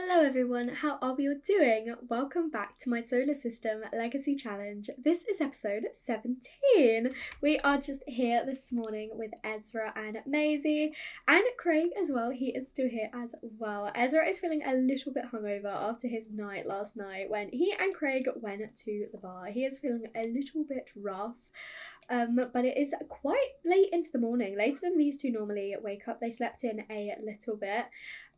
Hello everyone, how are we all doing? Welcome back to my Solar System Legacy Challenge. This is episode 17. We are just here this morning with Ezra and Maisie, and Craig as well. He is still here as well. Ezra is feeling a little bit hungover after his night last night when he and Craig went to the bar. He is feeling a little bit rough. But it is quite late into the morning, later than these two normally wake up. They slept in a little bit.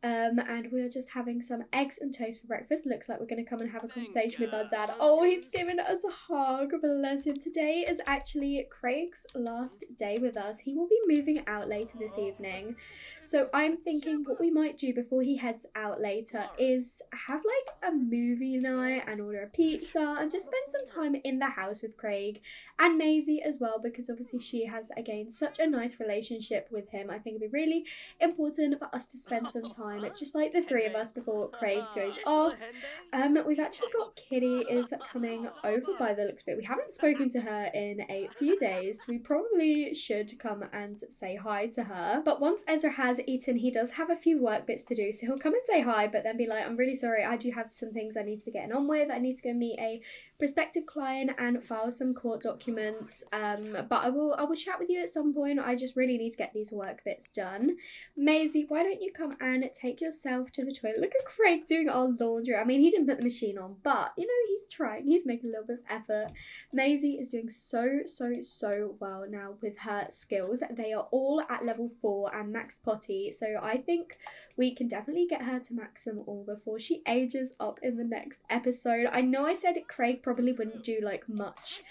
And we're just having some eggs and toast for breakfast. Looks like we're going to come and have a conversation with our dad. Oh, he's giving us a hug. Bless him. Today is actually Craig's last day with us. He will be moving out later this evening. So I'm thinking what we might do before he heads out later is have like a movie night and order a pizza and just spend some time in the house with Craig and Maisie as well, because obviously she has, again, such a nice relationship with him. I think it'd be really important for us to spend some time. It's just like the three of us before Craig goes off. We've actually got Kitty is coming over by the looks of it. We haven't spoken to her in a few days. We probably should come and say hi to her. But once Ezra has eaten, he does have a few work bits to do. So he'll come and say hi, but then be like, I'm really sorry, I do have some things I need to be getting on with. I need to go meet a prospective client and file some court documents. But I will chat with you at some point. I just really need to get these work bits done. Maisie, why don't you come and take yourself to the toilet? Look at Craig doing our laundry. I mean, he didn't put the machine on, but you know, he's trying. He's making a little bit of effort. Maisie is doing so well now with her skills. They are all at level 4 and max potty, so I think we can definitely get her to max them all before she ages up in the next episode. I know I said Craig probably wouldn't do like much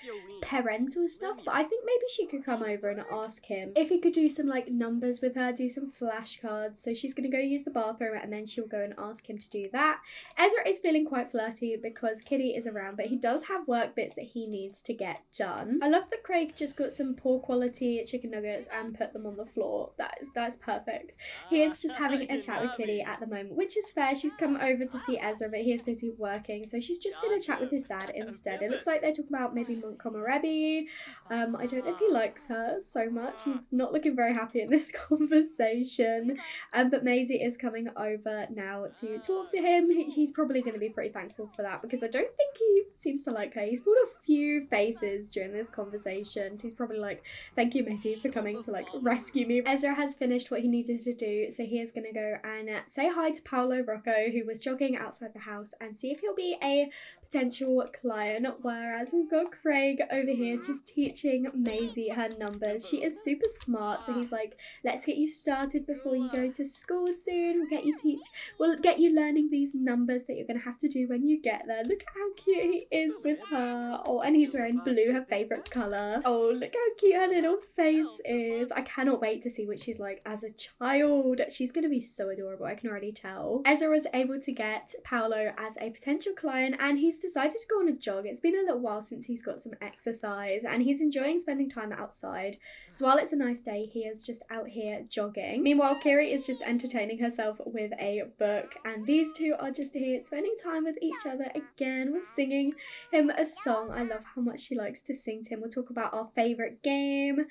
parental stuff, but I think maybe she could come over and ask him if he could do some like numbers with her, do some flashcards. So she's gonna go use the bathroom and then she'll go and ask him to do that. Ezra is feeling quite flirty because Kitty is around, but he does have work bits that he needs to get done. I love that Craig just got some poor quality chicken nuggets and put them on the floor. That's perfect. He is just having a chat with Kitty at the moment, which is fair. She's come over to see Ezra, but he is busy working, so she's just gonna chat with his dad instead. It looks like they're talking about maybe Montgomery. I don't know if he likes her so much. He's not looking very happy in this conversation. But Maisie is coming over now to talk to him. He's probably going to be pretty thankful for that, because I don't think he seems to like her. He's pulled a few faces during this conversation. He's probably like, thank you, Maisie, for coming to like rescue me. Ezra has finished what he needed to do, so he is going to go and say hi to Paolo Rocco, who was jogging outside the house, and see if he'll be a potential client, whereas we've got Craig over here just teaching Maisie her numbers. She is super smart, so he's like, let's get you started before you go to school soon. We'll get you learning these numbers that you're gonna have to do when you get there. Look at how cute he is with her. Oh, and he's wearing blue, her favorite color. Oh, look how cute her little face is. I cannot wait to see what she's like as a child. She's gonna be so adorable, I can already tell. Ezra was able to get Paolo as a potential client, and he's decided to go on a jog. It's been a little while since he's got some exercise, and he's enjoying spending time outside. So while it's a nice day, he is just out here jogging. Meanwhile, Kiri is just entertaining herself with a book, and these two are just here spending time with each other again. We're singing him a song. I love how much she likes to sing to him. We'll talk about our favourite game,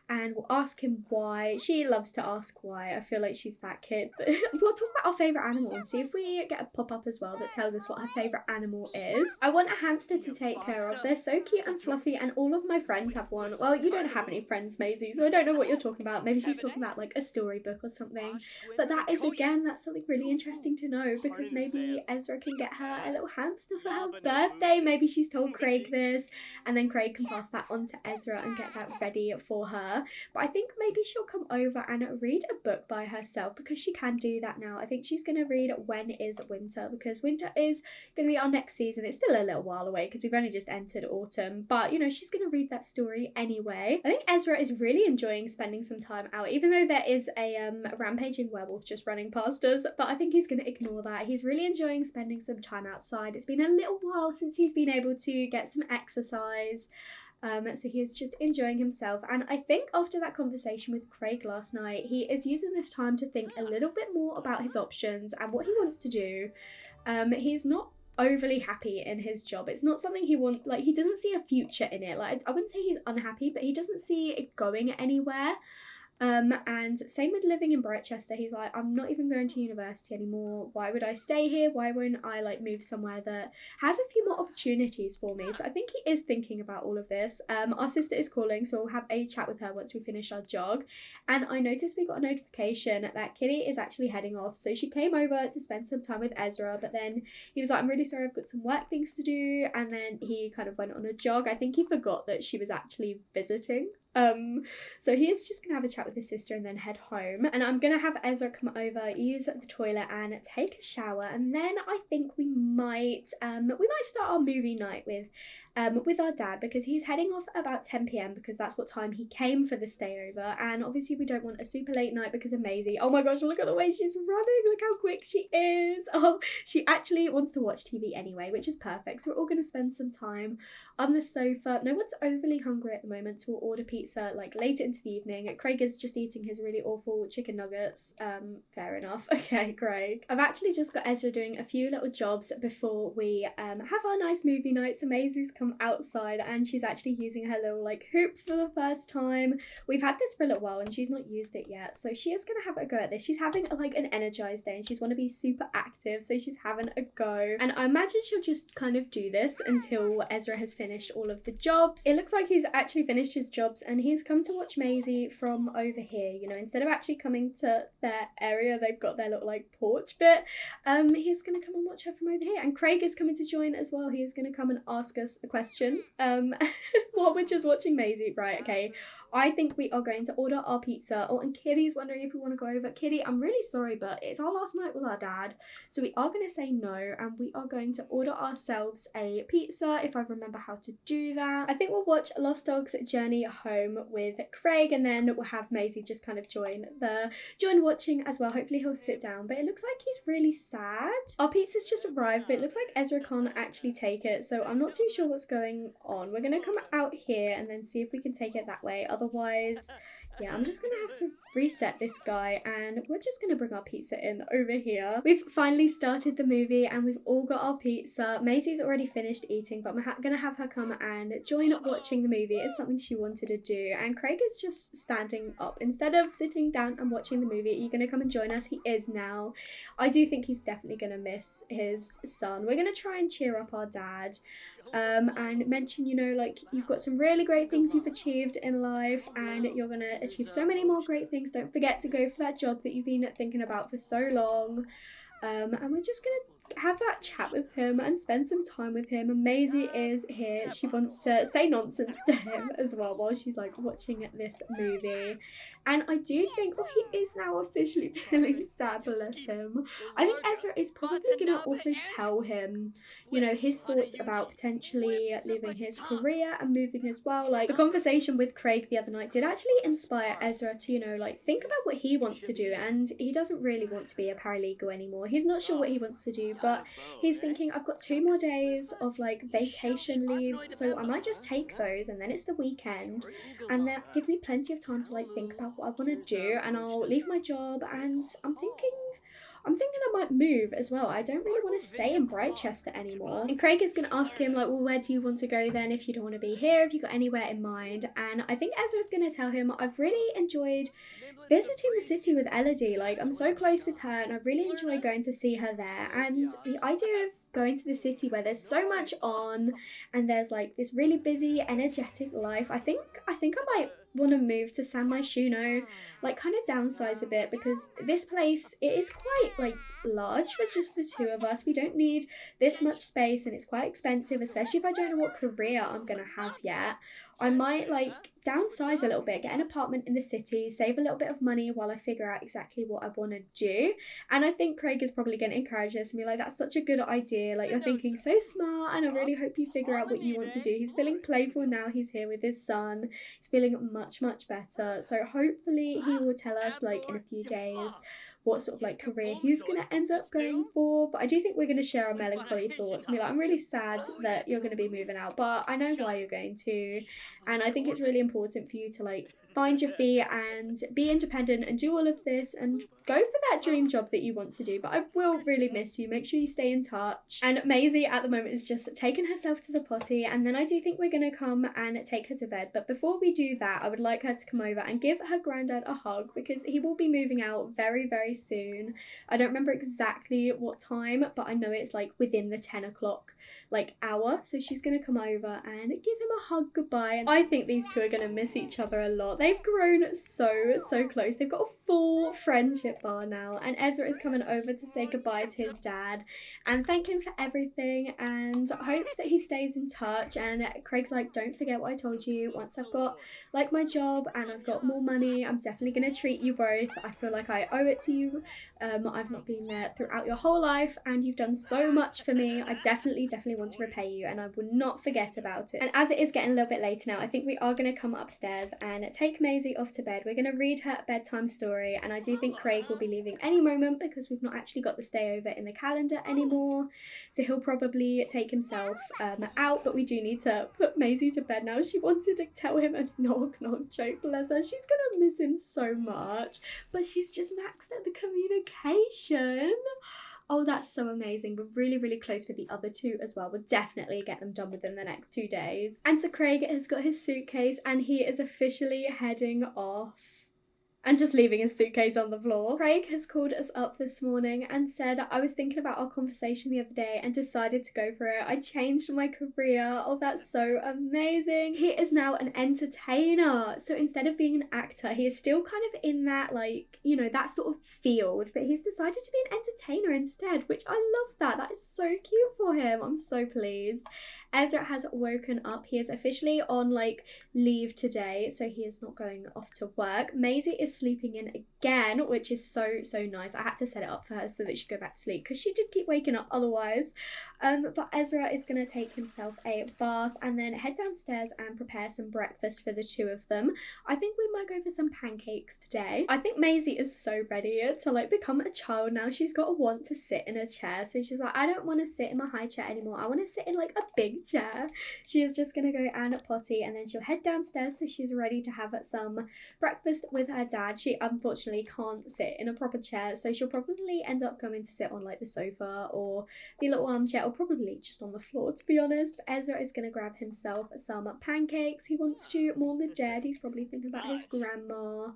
and we'll ask him why. She loves to ask why. I feel like she's that kid. We'll talk about our favourite animal and see if we get a pop-up as well that tells us what her favourite animal is. I want a hamster to take care of. They're so cute and fluffy, and all of my friends have one. Well, you don't have any friends, Maisie, so I don't know what you're talking about. Maybe she's talking about like a storybook or something. But that is, again, that's something really interesting to know, because maybe Ezra can get her a little hamster for her birthday. Maybe she's told Craig this, and then Craig can pass that on to Ezra and get that ready for her. But I think maybe she'll come over and read a book by herself, because she can do that now. I think she's going to read When is Winter, because winter is going to be our next season. It's still a little while away because we've only just entered autumn, but you know, she's going to read that story anyway. I think Ezra is really enjoying spending some time out, even though there is a rampaging werewolf just running past us, but I think he's going to ignore that. He's really enjoying spending some time outside. It's been a little while since he's been able to get some exercise. So he is just enjoying himself, and I think after that conversation with Craig last night, he is using this time to think a little bit more about his options and what he wants to do. He's not overly happy in his job. It's not something he wants, like, he doesn't see a future in it. Like, I wouldn't say he's unhappy, but he doesn't see it going anywhere. And same with living in Brightchester. He's like, I'm not even going to university anymore. Why would I stay here? Why won't I like move somewhere that has a few more opportunities for me? So I think he is thinking about all of this. Our sister is calling, so we'll have a chat with her once we finish our jog. And I noticed we got a notification that Kitty is actually heading off. So she came over to spend some time with Ezra, but then he was like, I'm really sorry, I've got some work things to do. And then he kind of went on a jog. I think he forgot that she was actually visiting. So he is just gonna have a chat with his sister and then head home. And I'm gonna have Ezra come over, use the toilet and take a shower, and then I think we might start our movie night with our dad, because he's heading off about 10 p.m. because that's what time he came for the stay over. And obviously we don't want a super late night because of Maisie. Oh my gosh, look at the way she's running, look how quick she is. Oh, she actually wants to watch TV anyway, which is perfect. So we're all gonna spend some time on the sofa. No one's overly hungry at the moment, so we'll order pizza like later into the evening. Craig is just eating his really awful chicken nuggets. Fair enough. Okay, Craig. I've actually just got Ezra doing a few little jobs before we have our nice movie night. So Maisie's come outside and she's actually using her little like hoop for the first time. We've had this for a little while and she's not used it yet, so she is gonna have a go at this. She's having like an energized day and she's want to be super active, so she's having a go. And I imagine she'll just kind of do this until Ezra has finished all of the jobs. It looks like he's actually finished his jobs and he's come to watch Maisie from over here. You know, instead of actually coming to their area, they've got their little like porch bit. He's gonna come and watch her from over here. And Craig is coming to join as well. He is gonna come and ask us a question while we're just watching Maisie. Right, okay. I think we are going to order our pizza. Oh, and Kitty's wondering if we want to go over. Kitty, I'm really sorry, but it's our last night with our dad, so we are going to say no, and we are going to order ourselves a pizza, if I remember how to do that. I think we'll watch Lost Dog's Journey Home with Craig, and then we'll have Maisie just kind of join watching as well. Hopefully he'll sit down, but it looks like he's really sad. Our pizza's just arrived, but it looks like Ezra can't actually take it, so I'm not too sure what's going on. We're going to come out here and then see if we can take it that way. Otherwise, yeah, I'm just gonna have to reset this guy and we're just gonna bring our pizza in over here. We've finally started the movie and we've all got our pizza. Maisie's already finished eating, but I'm gonna have her come and join watching the movie. It's something she wanted to do. And Craig is just standing up. Instead of sitting down and watching the movie, are you gonna come and join us? He is now. I do think he's definitely gonna miss his son. We're gonna try and cheer up our dad. And mention, you know, like, you've got some really great things you've achieved in life and you're gonna achieve so many more great things. Don't forget to go for that job that you've been thinking about for so long. And we're just gonna have that chat with him and spend some time with him. And Maisie is here. She wants to say nonsense to him as well while she's like watching this movie. And I do think, well, he is now officially feeling sad, bless him. I think Ezra is probably gonna also tell him, you know, his thoughts about potentially leaving his career and moving as well. Like, the conversation with Craig the other night did actually inspire Ezra to, you know, like, think about what he wants to do. And he doesn't really want to be a paralegal anymore. He's not sure what he wants to do, but he's thinking, I've got 2 more days of like vacation leave, so I might just take those, and then it's the weekend and that gives me plenty of time to like think about what I want to do, and I'll leave my job. And I'm thinking I might move as well. I don't really want to stay in Brightchester anymore. And Craig is going to ask him like, well, where do you want to go then if you don't want to be here? Have you got anywhere in mind? And I think Ezra's going to tell him, I've really enjoyed visiting the city with Elodie. Like, I'm so close with her and I really enjoy going to see her there. And the idea of going to the city where there's so much on and there's like this really busy, energetic life, I think I might want to move to San Myshuno, like kind of downsize a bit, because this place, it is quite like large for just the 2 of us. We don't need this much space and it's quite expensive, especially if I don't know what career I'm gonna have yet. I might like downsize a little bit, get an apartment in the city, save a little bit of money while I figure out exactly what I want to do. And I think Craig is probably going to encourage this and be like, that's such a good idea. Like, you're thinking so smart and I really hope you figure out what you want to do. He's feeling playful now he's here with his son. He's feeling much, much better. So hopefully he will tell us like in a few days what sort of like career he's going to end up going for. But I do think we're going to share our melancholy thoughts and be like, I'm really sad that you're going to be moving out, but I know why you're going to. And I think it's really important for you to like find your feet and be independent and do all of this and go for that dream job that you want to do. But I will really miss you. Make sure you stay in touch. And Maisie at the moment is just taking herself to the potty, and then I do think we're going to come and take her to bed. But before we do that, I would like her to come over and give her granddad a hug, because he will be moving out very, very soon. I don't remember exactly what time, but I know it's like within the 10 o'clock hour. So she's going to come over and give him a hug goodbye. And I think these two are going to miss each other a lot. They've grown so close. They've got a full friendship bar now, and Ezra is coming over to say goodbye to his dad and thank him for everything and hopes that he stays in touch. And Craig's like, don't forget what I told you. Once I've got my job and I've got more money, I'm definitely going to treat you both. I feel like I owe it to you. I've not been there throughout your whole life and you've done so much for me. I definitely want to repay you, and I will not forget about it. And as it is getting a little bit later now, I think we are going to come upstairs and take Maisie off to bed. We're going to read her a bedtime story, and I do think Craig will be leaving any moment because we've not actually got the stay over in the calendar anymore, so he'll probably take himself out. But we do need to put Maisie to bed now. She wanted to tell him a knock joke, bless her. She's gonna miss him so much, but she's just maxed at the communication. Oh, that's so amazing. We're really close with the other two as well. We'll definitely get them done within the next 2 days. And so Craig has got his suitcase and he is officially heading off. And just leaving his suitcase on the floor. Craig has called us up this morning and said, I was thinking about our conversation the other day and decided to go for it. I changed my career. Oh, that's so amazing. He is now an entertainer. So instead of being an actor, he is still kind of in that, that sort of field, but he's decided to be an entertainer instead, which I love that. That is so cute for him. I'm so pleased. Ezra has woken up. He is officially on leave today, so he is not going off to work. Maisie is sleeping in again, which is so nice. I had to set it up for her so that she'd go back to sleep because she did keep waking up otherwise. But Ezra is going to take himself a bath and then head downstairs and prepare some breakfast for the two of them. I think we might go for some pancakes today. I think Maisie is so ready to become a child now. She's got to want to sit in a chair. So she's like, I don't want to sit in my high chair anymore. I want to sit in a big chair. She is just going to go and potty and then she'll head downstairs so she's ready to have some breakfast with her dad. She unfortunately can't sit in a proper chair, so she'll probably end up going to sit on the sofa or the little armchair, or probably just on the floor, to be honest. Ezra is going to grab himself some pancakes. He wants to mourn the dead. He's probably thinking about his grandma.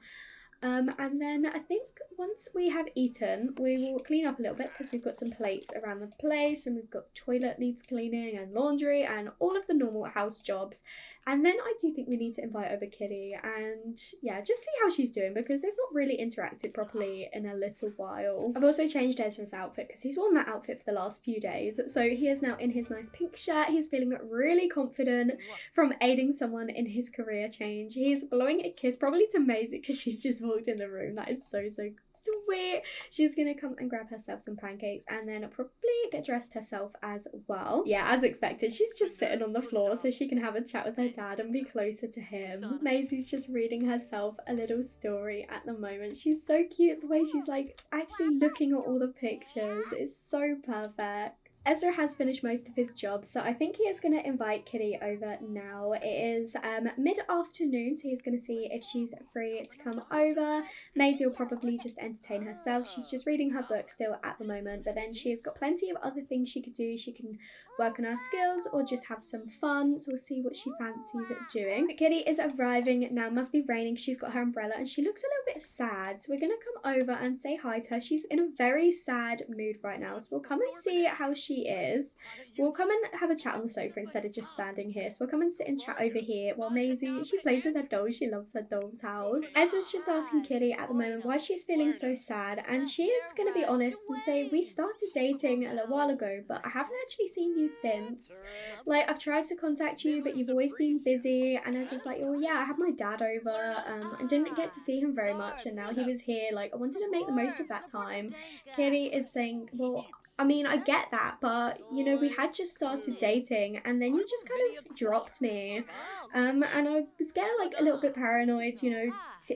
And then I think once we have eaten, we will clean up a little bit because we've got some plates around the place and we've got the toilet needs cleaning and laundry and all of the normal house jobs. And then I do think we need to invite over Kitty and just see how she's doing because they've not really interacted properly in a little while. I've also changed Ezra's outfit because he's worn that outfit for the last few days. So he is now in his nice pink shirt. He's feeling really confident from aiding someone in his career change. He's blowing a kiss probably to Maisie because she's just walked in the room. That is so sweet. She's gonna come and grab herself some pancakes and then probably get dressed herself as well. Yeah, as expected, she's just sitting on the floor so she can have a chat with her dad and be closer to him. Maisie's just reading herself a little story at the moment. She's so cute, the way she's actually looking at all the pictures. It's so perfect. Ezra has finished most of his job, so I think he is going to invite Kitty over now. It is mid-afternoon, so he's going to see if she's free to come over. Maisie will probably just entertain herself. She's just reading her book still at the moment, but then she has got plenty of other things she could do. She can work on her skills or just have some fun, so we'll see what she fancies doing. But Kitty is arriving now. Must be raining. She's got her umbrella and she looks a little bit sad, so we're going to come over and say hi to her. She's in a very sad mood right now, so we'll come and see how she is. We'll come and have a chat on the sofa instead of just standing here. So we'll come and sit and chat over here while Maisie, she plays with her dolls. She loves her doll's house. Ezra's just asking Kitty at the moment why she's feeling so sad, and she is going to be honest and say, we started dating a little while ago, but I haven't actually seen you since. I've tried to contact you, but you've always been busy. And Ezra's like, oh yeah, I had my dad over and didn't get to see him very much, and now he was here. I wanted to make the most of that time. Kitty is saying, well, I mean, I get that, but you know, we had just started dating and then you just kind of dropped me. And I was getting like a little bit paranoid, you know,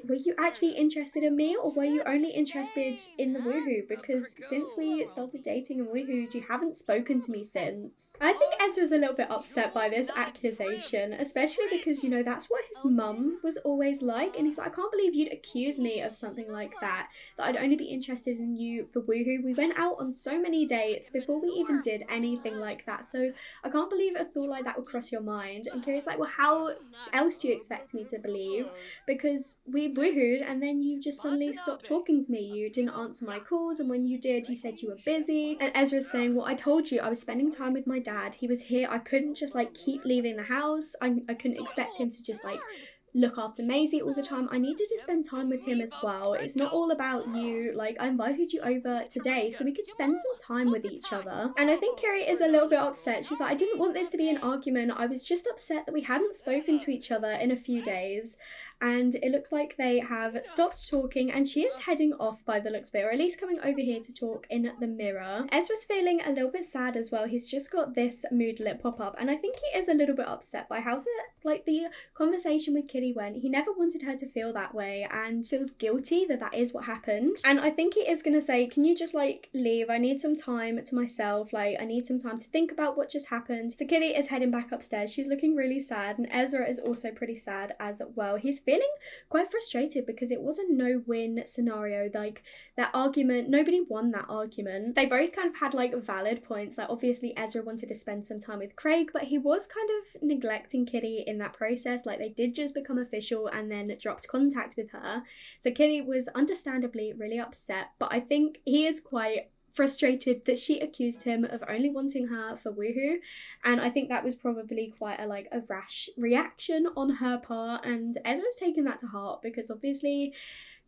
were you actually interested in me or were you only interested in the woohoo? Because since we started dating and woohooed, you haven't spoken to me since. I think Ezra's a little bit upset by this accusation, especially because, you know, that's what his mum was always like. And he's like, I can't believe you'd accuse me of something like that I'd only be interested in you for woohoo. We went out on so many dates before we even did anything like that. So I can't believe a thought like that would cross your mind. And Kiri's like, well, how else do you expect me to believe? Because we woohooed and then you just suddenly stopped talking to me. You didn't answer my calls, and when you did, you said you were busy. And Ezra's saying, well, I told you I was spending time with my dad. He was here. I couldn't just like keep leaving the house. I couldn't expect him to just like look after Maisie all the time. I needed to spend time with him as well. It's not all about you. Like, I invited you over today so we could spend some time with each other. And I think Kiri is a little bit upset. She's like, I didn't want this to be an argument. I was just upset that we hadn't spoken to each other in a few days. And it looks like they have stopped talking and she is heading off by the looks of it, or at least coming over here to talk in the mirror. Ezra's feeling a little bit sad as well. He's just got this mood lit pop up, and I think he is a little bit upset by how the conversation with Kitty went. He never wanted her to feel that way and feels guilty that that is what happened. And I think he is going to say, can you just like leave? I need some time to myself. Like, I need some time to think about what just happened. So Kitty is heading back upstairs. She's looking really sad, and Ezra is also pretty sad as well. He's feeling quite frustrated because it was a no-win scenario. Like, that argument, nobody won that argument. They both kind of had like valid points. Like, obviously Ezra wanted to spend some time with Craig, but he was kind of neglecting Kitty in that process. Like, they did just become official and then dropped contact with her. So Kitty was understandably really upset, but I think he is quite frustrated that she accused him of only wanting her for woohoo, and I think that was probably quite a rash reaction on her part, and Ezra's taken that to heart because obviously,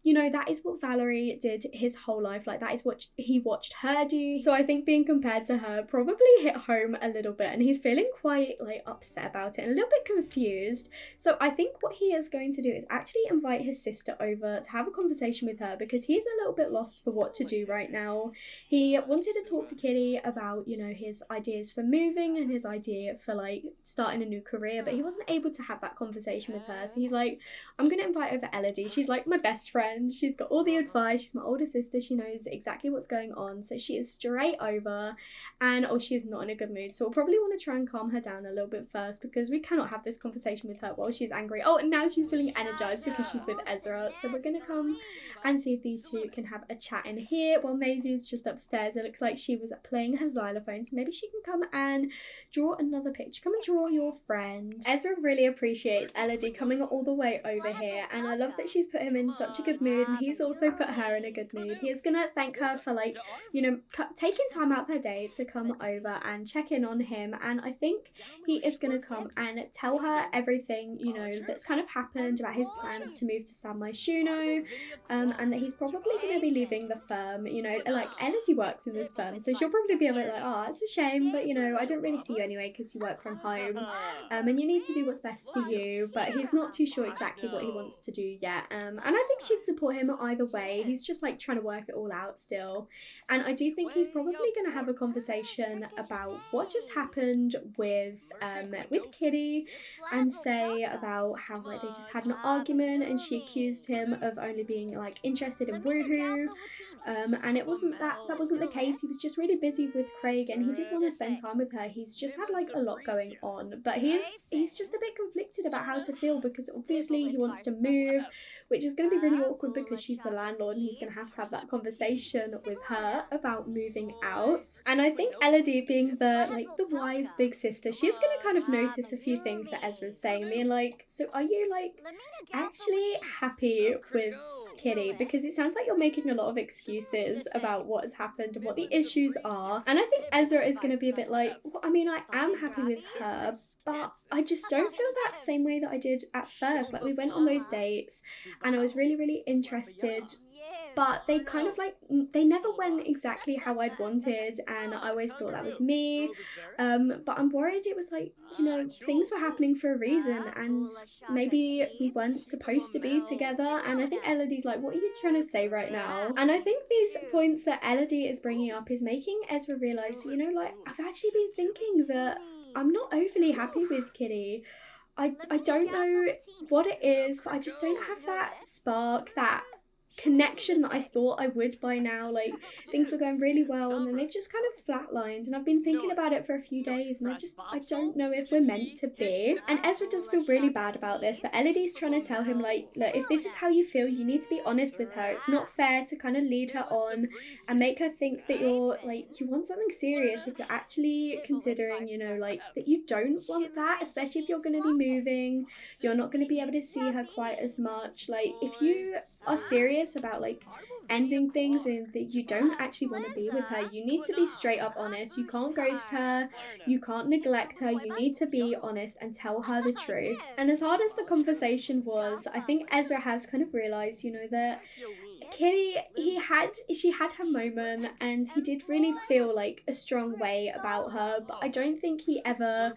you know, that is what Valerie did his whole life. Like, that is what he watched her do. So I think being compared to her probably hit home a little bit, and he's feeling quite like upset about it and a little bit confused. So I think what he is going to do is actually invite his sister over to have a conversation with her, because he's a little bit lost for what to do right now. He wanted to talk to Kitty about, you know, his ideas for moving and his idea for like starting a new career, but he wasn't able to have that conversation with her. So he's like, I'm gonna invite over Elodie. She's like my best friend. She's got all the advice. She's my older sister. She knows exactly what's going on. So she is straight over, and she's not in a good mood. So we'll probably want to try and calm her down a little bit first, because we cannot have this conversation with her while she's angry. Oh, and now she's feeling energized because she's with Ezra. So we're gonna come and see if these two can have a chat in here while Maisie is just upstairs. It looks like she was playing her xylophone, so maybe she can come and draw another picture. Come and draw your friend. Ezra really appreciates Elodie coming all the way over here, and I love that she's put him in such a good mood, and he's also put her in a good mood. He is gonna thank her for, like, you know, taking time out their day to come over and check in on him, and I think he is gonna come and tell her everything, you know, that's kind of happened about his plans to move to San Myshuno, and that he's probably gonna be leaving the firm. You know, like, Elodie works in this firm, so she'll probably be a bit like, oh, it's a shame, but, you know, I don't really see you anyway because you work from home, and you need to do what's best for you. But he's not too sure exactly what he wants to do yet, and I think she'd support him either way. He's just like trying to work it all out still, and I do think he's probably going to have a conversation about what just happened with Kitty, and say about how, like, they just had an argument and she accused him of only being like interested in woohoo, and it wasn't that wasn't the case. He was just really busy with Craig and he did want to spend time with her. He's just had like a lot going on, but he's just a bit conflicted about how to feel, because obviously he wants to move, which is going to be really awkward because she's the landlord and he's going to have that conversation with her about moving out. And I think Elodie, being the wise big sister, she's going to kind of notice a few things that Ezra's saying, being like, so are you like actually happy with Kitty? Because it sounds like you're making a lot of excuses about what has happened and what the issues are. And I think Ezra is going to be a bit like, well, I mean, I am happy with her, but I just don't feel that same way that I did at first. Like, we went on those dates and I was really, really interested but they kind of like, they never went exactly how I'd wanted, and I always thought that was me. But I'm worried it was like, things were happening for a reason, and maybe we weren't supposed to be together. And I think Elodie's like, what are you trying to say right now? And I think these points that Elodie is bringing up is making Ezra realise, like, I've actually been thinking that I'm not overly happy with Kitty. I don't know what it is, but I just don't have that spark, that connection that I thought I would by now. Like, things were going really well, and then they've just kind of flatlined, and I've been thinking about it for a few days, and I don't know if we're meant to be. And Ezra does feel really bad about this, but Elodie's trying to tell him, like, look, if this is how you feel, you need to be honest with her. It's not fair to kind of lead her on and make her think that you're like, you want something serious if you're actually considering, like, that you don't want that, especially if you're going to be moving. You're not going to be able to see her quite as much. Like, if you are serious about like ending things and that you don't actually want to be with her, you need to be straight up honest. You can't ghost her, you can't neglect her, you need to be honest and tell her the truth. And as hard as the conversation was, I think Ezra has kind of realized, that Kitty, she had her moment, and he did really feel like a strong way about her, but I don't think he ever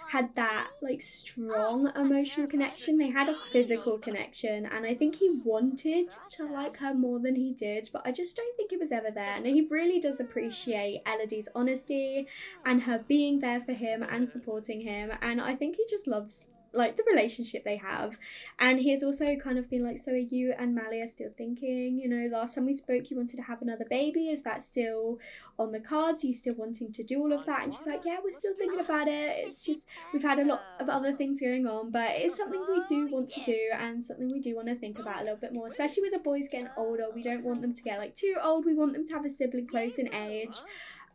had that like strong emotional connection. They had a physical connection, and I think he wanted to like her more than he did, but I just don't think it was ever there. And he really does appreciate Elodie's honesty and her being there for him and supporting him, and I think he just loves like the relationship they have. And he has also kind of been like, so are you and Malia still thinking, last time we spoke you wanted to have another baby, is that still on the cards? Are you still wanting to do all of that? And she's like, yeah, we're still thinking about it, it's just we've had a lot of other things going on, but it's something we do want to do and something we do want to think about a little bit more, especially with the boys getting older. We don't want them to get like too old, we want them to have a sibling close in age.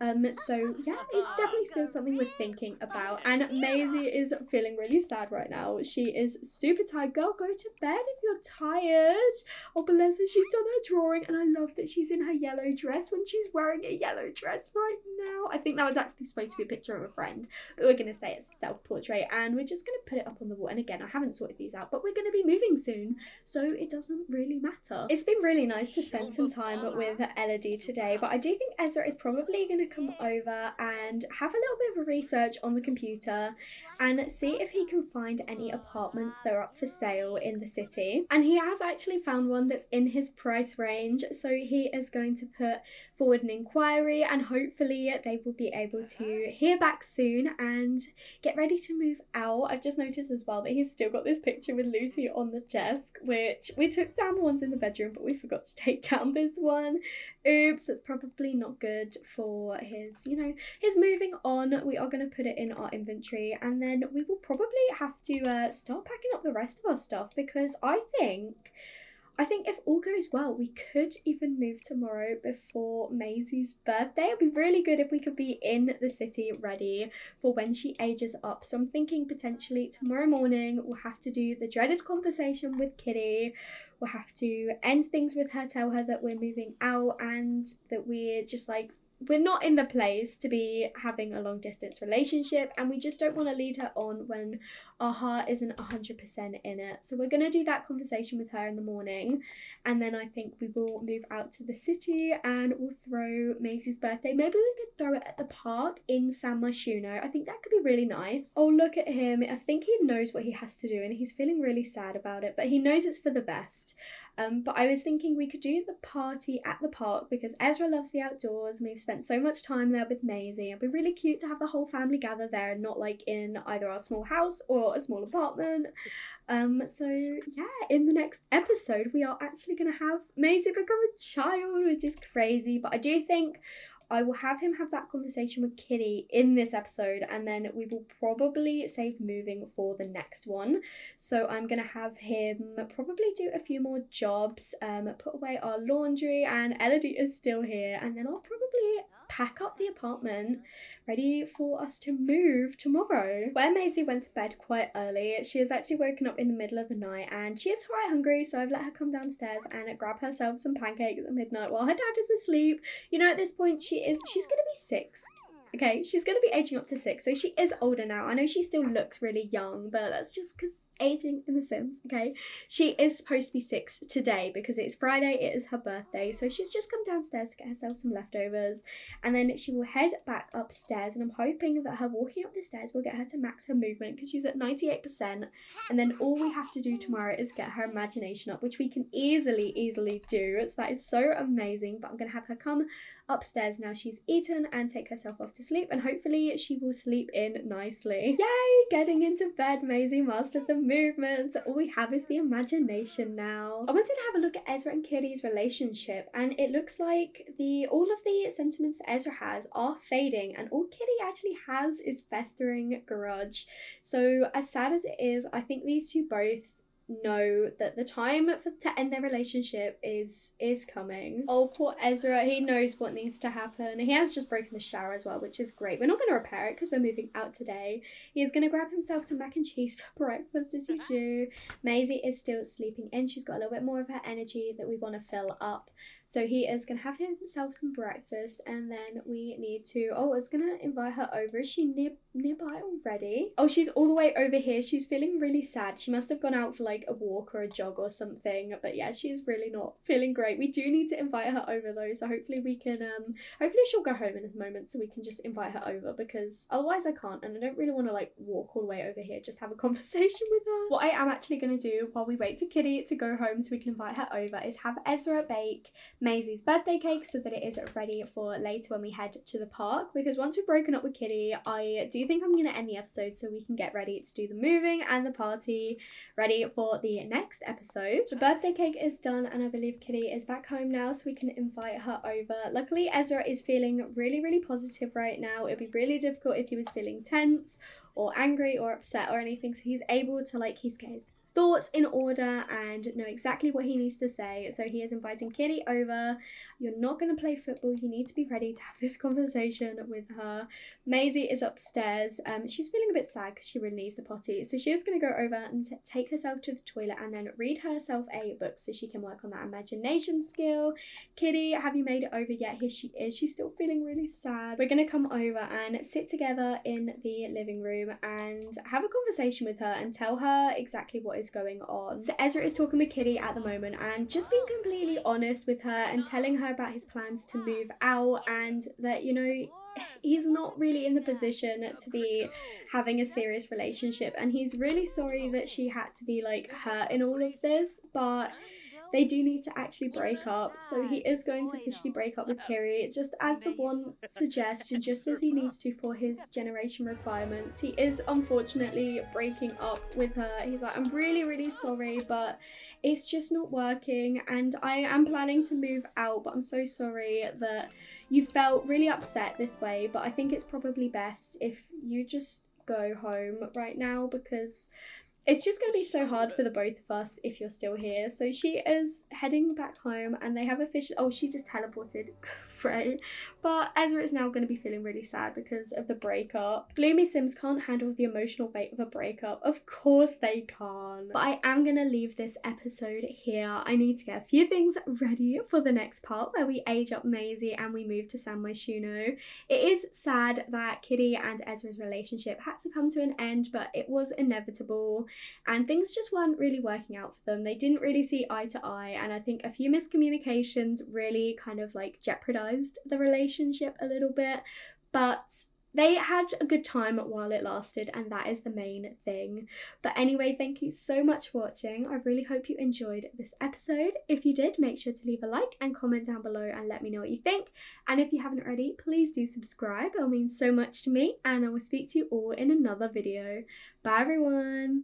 So yeah, it's definitely still something we're thinking about. And Maisie is feeling really sad right now. She is super tired. Girl, go to bed if you're tired. Oh, bless her, she's done her drawing, and I love that she's in her yellow dress when she's wearing a yellow dress right now. I think that was actually supposed to be a picture of a friend, but we're going to say it's a self-portrait, and we're just going to put it up on the wall. And again, I haven't sorted these out, but we're going to be moving soon, so it doesn't really matter. It's been really nice to spend some time with Elodie today, but I do think Ezra is probably going to come over and have a little bit of a research on the computer and see if he can find any apartments that are up for sale in the city. And he has actually found one that's in his price range, so he is going to put forward an inquiry, and hopefully they will be able to hear back soon and get ready to move out. I've just noticed as well that he's still got this picture with Lucy on the desk, which we took down the ones in the bedroom, but we forgot to take down this one. Oops, that's probably not good for his moving on. We are going to put it in our inventory, and then we will probably have to start packing up the rest of our stuff, because I think if all goes well, we could even move tomorrow before Maisie's birthday. It'd be really good if we could be in the city ready for when she ages up. So I'm thinking potentially tomorrow morning we'll have to do the dreaded conversation with Kitty. We'll have to end things with her, tell her that we're moving out and that we're just like, we're not in the place to be having a long distance relationship, and we just don't want to lead her on when our heart isn't 100% in it. So we're going to do that conversation with her in the morning, and then I think we will move out to the city and we'll throw Maisie's birthday. Maybe we could throw it at the park in San Myshuno. I think that could be really nice. Oh, look at him. I think he knows what he has to do, and he's feeling really sad about it, but he knows it's for the best. But I was thinking we could do the party at the park because Ezra loves the outdoors and we've spent so much time there with Maisie. It'd be really cute to have the whole family gather there and not like in either our small house or a small apartment. So yeah, in the next episode we are actually going to have Maisie become a child, which is crazy. But I do think I will have him have that conversation with Kitty in this episode, and then we will probably save moving for the next one. So I'm going to have him probably do a few more jobs, put away our laundry, and Elodie is still here, and then I'll probably pack up the apartment ready for us to move tomorrow. Where Maisie went to bed quite early, she has actually woken up in the middle of the night and she is quite hungry, so I've let her come downstairs and grab herself some pancakes at midnight while her dad is asleep. At this point she's gonna be 6. Okay, she's going to be aging up to 6, so she is older now. I know she still looks really young, but that's just because aging in The Sims, okay? She is supposed to be 6 today because it's Friday, it is her birthday, so she's just come downstairs to get herself some leftovers, and then she will head back upstairs, and I'm hoping that her walking up the stairs will get her to max her movement because she's at 98%, and then all we have to do tomorrow is get her imagination up, which we can easily do, so that is so amazing. But I'm going to have her come upstairs now she's eaten and take herself off to sleep, and hopefully she will sleep in nicely. Yay! Getting into bed. Maisie mastered the movement. All we have is the imagination now. I wanted to have a look at Ezra and Kitty's relationship, and it looks like all of the sentiments that Ezra has are fading, and all Kitty actually has is festering grudge. So as sad as it is, I think these two both know that the time to end their relationship is coming. Oh, poor Ezra, he knows what needs to happen. He has just broken the shower as well, which is great. We're not going to repair it because we're moving out today. He is going to grab himself some mac and cheese for breakfast, as you do. Maisie is still sleeping in. She's got a little bit more of her energy that we want to fill up. So he is going to have himself some breakfast, and then we need to... Oh, I was going to invite her over. Is she nearby already? Oh, she's all the way over here. She's feeling really sad. She must have gone out for like a walk or a jog or something. But yeah, she's really not feeling great. We do need to invite her over though. So hopefully we can... hopefully she'll go home in a moment so we can just invite her over, because otherwise I can't. And I don't really want to like walk all the way over here. Just have a conversation with her. What I am actually going to do while we wait for Kitty to go home so we can invite her over is have Ezra bake Maisie's birthday cake so that it is ready for later when we head to the park, because once we've broken up with Kitty, I do think I'm going to end the episode so we can get ready to do the moving and the party ready for the next episode. The birthday cake is done, and I believe Kitty is back home now so we can invite her over. Luckily Ezra is feeling really positive right now. It'd be really difficult if he was feeling tense or angry or upset or anything, so he's able to he's get his thoughts in order and know exactly what he needs to say. So he is inviting Kitty over. You're not going to play football. You need to be ready to have this conversation with her. Maisie is upstairs. She's feeling a bit sad because she really needs the potty. So she is going to go over and take herself to the toilet and then read herself a book so she can work on that imagination skill. Kitty, have you made it over yet? Here she is. She's still feeling really sad. We're going to come over and sit together in the living room and have a conversation with her and tell her exactly what is going on. So Ezra is talking with Kitty at the moment and just being completely honest with her and telling her about his plans to move out, and that, you know, he's not really in the position to be having a serious relationship, and he's really sorry that she had to be hurt in all of this, but they do need to actually break up. So he is going to officially break up with Kiri, just as the one suggestion, just as he needs to for his generation requirements. He is unfortunately breaking up with her. He's like, I'm really sorry, but it's just not working, and I am planning to move out, but I'm so sorry that you felt really upset this way, but I think it's probably best if you just go home right now, because it's just going to be so hard for the both of us if you're still here. So she is heading back home, and they have a fish. Oh, she just teleported. Great. But Ezra is now going to be feeling really sad because of the breakup. Gloomy Sims can't handle the emotional weight of a breakup. Of course they can't. But I am going to leave this episode here. I need to get a few things ready for the next part where we age up Maisie and we move to San Myshuno. It is sad that Kitty and Ezra's relationship had to come to an end, but it was inevitable. And things just weren't really working out for them. They didn't really see eye to eye, and I think a few miscommunications really kind of jeopardized the relationship a little bit, but they had a good time while it lasted, and that is the main thing. But anyway, thank you so much for watching. I really hope you enjoyed this episode. If you did, make sure to leave a like and comment down below and let me know what you think. And if you haven't already, please do subscribe. It means so much to me, and I will speak to you all in another video. Bye everyone.